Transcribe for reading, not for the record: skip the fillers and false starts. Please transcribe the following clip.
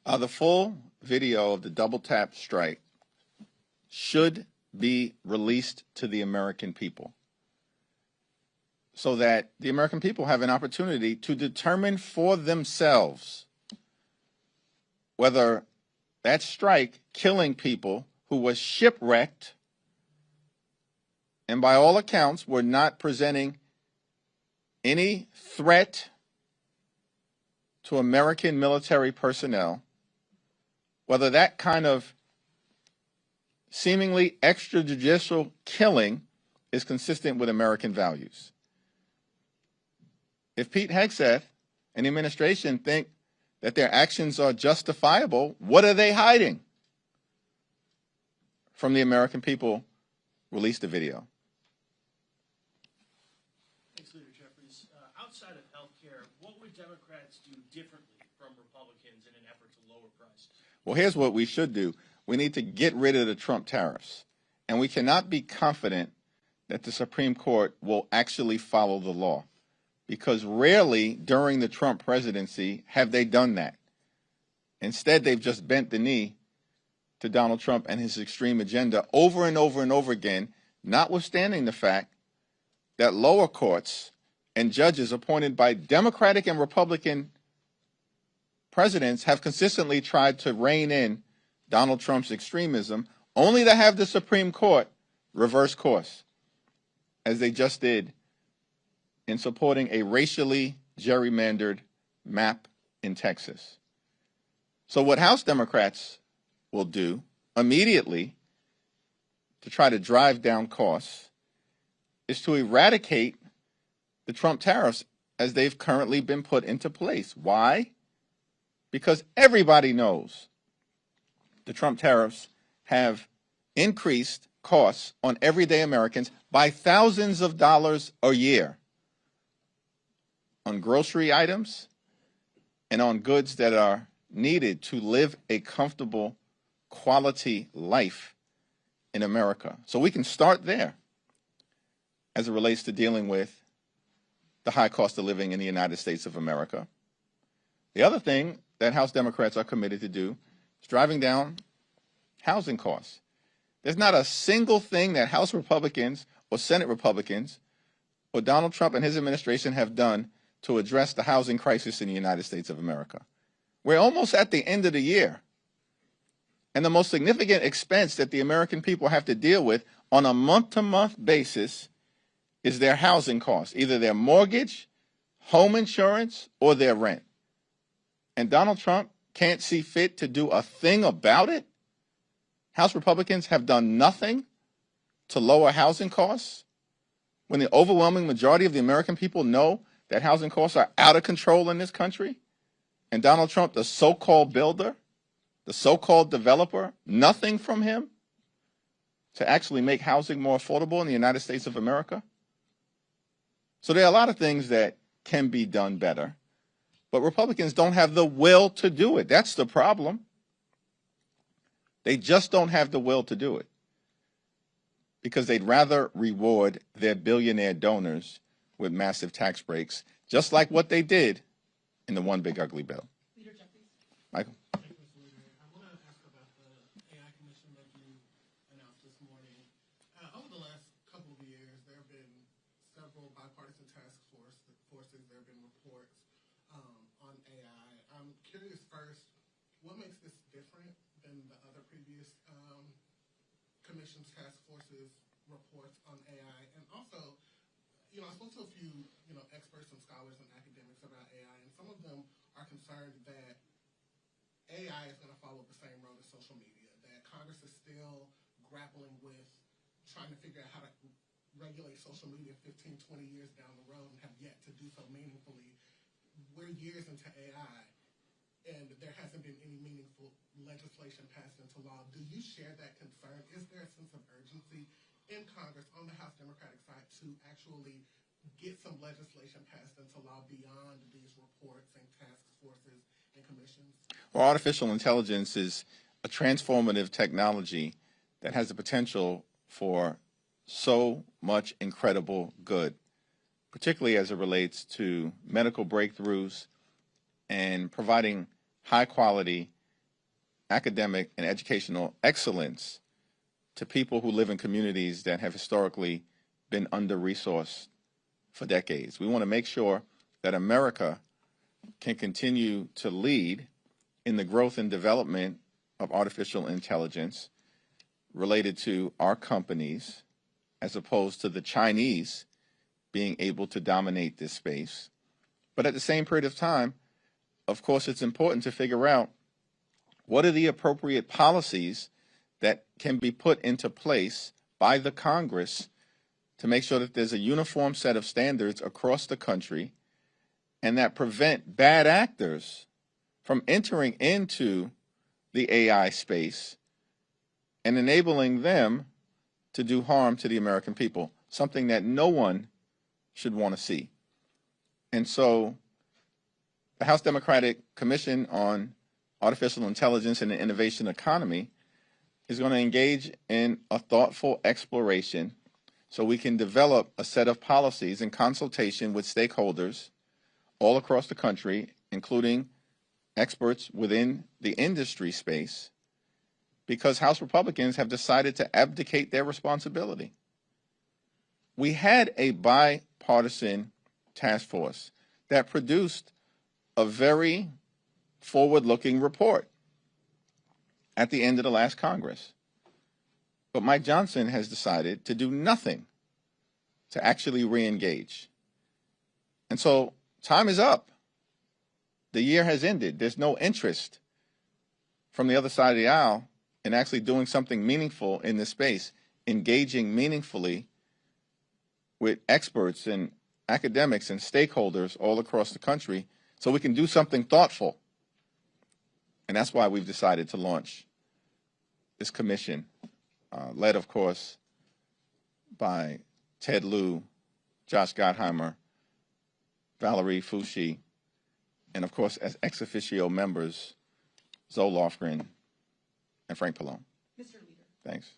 The full video of the double tap strike should be released to the American people so that the American people have an opportunity to determine for themselves whether that strike killing people who was shipwrecked and by all accounts were not presenting any threat to American military personnel, whether that kind of seemingly extrajudicial killing is consistent with American values. If Pete Hegseth and the administration think that their actions are justifiable, what are they hiding from the American people? Release the video. Thanks, Leader Jeffries. Outside of health care, what would Democrats do differently from Republicans in an effort to lower prices? Well, here's what we should do. We need to get rid of the Trump tariffs. And we cannot be confident that the Supreme Court will actually follow the law, because rarely during the Trump presidency have they done that. Instead, they've just bent the knee to Donald Trump and his extreme agenda over and over and over again, notwithstanding the fact that lower courts and judges appointed by Democratic and Republican presidents have consistently tried to rein in Donald Trump's extremism, only to have the Supreme Court reverse course, as they just did in supporting a racially gerrymandered map in Texas. So what House Democrats will do immediately to try to drive down costs is to eradicate the Trump tariffs as they've currently been put into place. Why? Because everybody knows the Trump tariffs have increased costs on everyday Americans by thousands of dollars a year on grocery items and on goods that are needed to live a comfortable, quality life in America. So we can start there as it relates to dealing with the high cost of living in the United States of America. The other thing that House Democrats are committed to do is driving down housing costs. There's not a single thing that House Republicans or Senate Republicans or Donald Trump and his administration have done to address the housing crisis in the United States of America. We're almost at the end of the year, and the most significant expense that the American people have to deal with on a month-to-month basis is their housing costs, either their mortgage, home insurance, or their rent. And Donald Trump can't see fit to do a thing about it? House Republicans have done nothing to lower housing costs when the overwhelming majority of the American people know that housing costs are out of control in this country? And Donald Trump, the so-called builder, the so-called developer, nothing from him to actually make housing more affordable in the United States of America? So there are a lot of things that can be done better, but Republicans don't have the will to do it. That's the problem. They just don't have the will to do it because they'd rather reward their billionaire donors with massive tax breaks, just like what they did in the One Big Ugly Bill. Leader Jeffries. Michael? Thank you, Mr. Leader. I want to ask about the AI commission that you announced this morning. Over the last couple of years, there have been several bipartisan task forces. There have been reports on AI. I'm curious first, what makes this different than the other previous commission's task forces reports on AI? And also, I spoke to a few, experts and scholars and academics about AI, and some of them are concerned that AI is going to follow the same road as social media, that Congress is still grappling with trying to figure out how to regulate social media 15, 20 years down the road and have yet to do so meaningfully. We're years into AI, and there hasn't been any meaningful legislation passed into law. Do you share that concern? Is there a sense of urgency in Congress on the House Democratic side to actually get some legislation passed into law beyond these reports and task forces and commissions? Well, artificial intelligence is a transformative technology that has the potential for so much incredible good, particularly as it relates to medical breakthroughs and providing high quality academic and educational excellence to people who live in communities that have historically been under-resourced for decades. We want to make sure that America can continue to lead in the growth and development of artificial intelligence related to our companies, as opposed to the Chinese being able to dominate this space. But at the same period of time, of course, it's important to figure out what are the appropriate policies that can be put into place by the Congress to make sure that there's a uniform set of standards across the country and that prevent bad actors from entering into the AI space and enabling them to do harm to the American people, something that no one should want to see. And so the House Democratic Commission on Artificial Intelligence and the Innovation Economy is going to engage in a thoughtful exploration so we can develop a set of policies in consultation with stakeholders all across the country, including experts within the industry space, because House Republicans have decided to abdicate their responsibility. We had a bipartisan task force that produced a very forward-looking report at the end of the last Congress. But Mike Johnson has decided to do nothing to actually re-engage. And so time is up. The year has ended. There's no interest from the other side of the aisle in actually doing something meaningful in this space, engaging meaningfully with experts and academics and stakeholders all across the country so we can do something thoughtful. And that's why we've decided to launch this commission, led, of course, by Ted Lieu, Josh Gottheimer, Valerie Foushee, and, of course, as ex officio members, Zoe Lofgren and Frank Pallone. Mr. Leader. Thanks.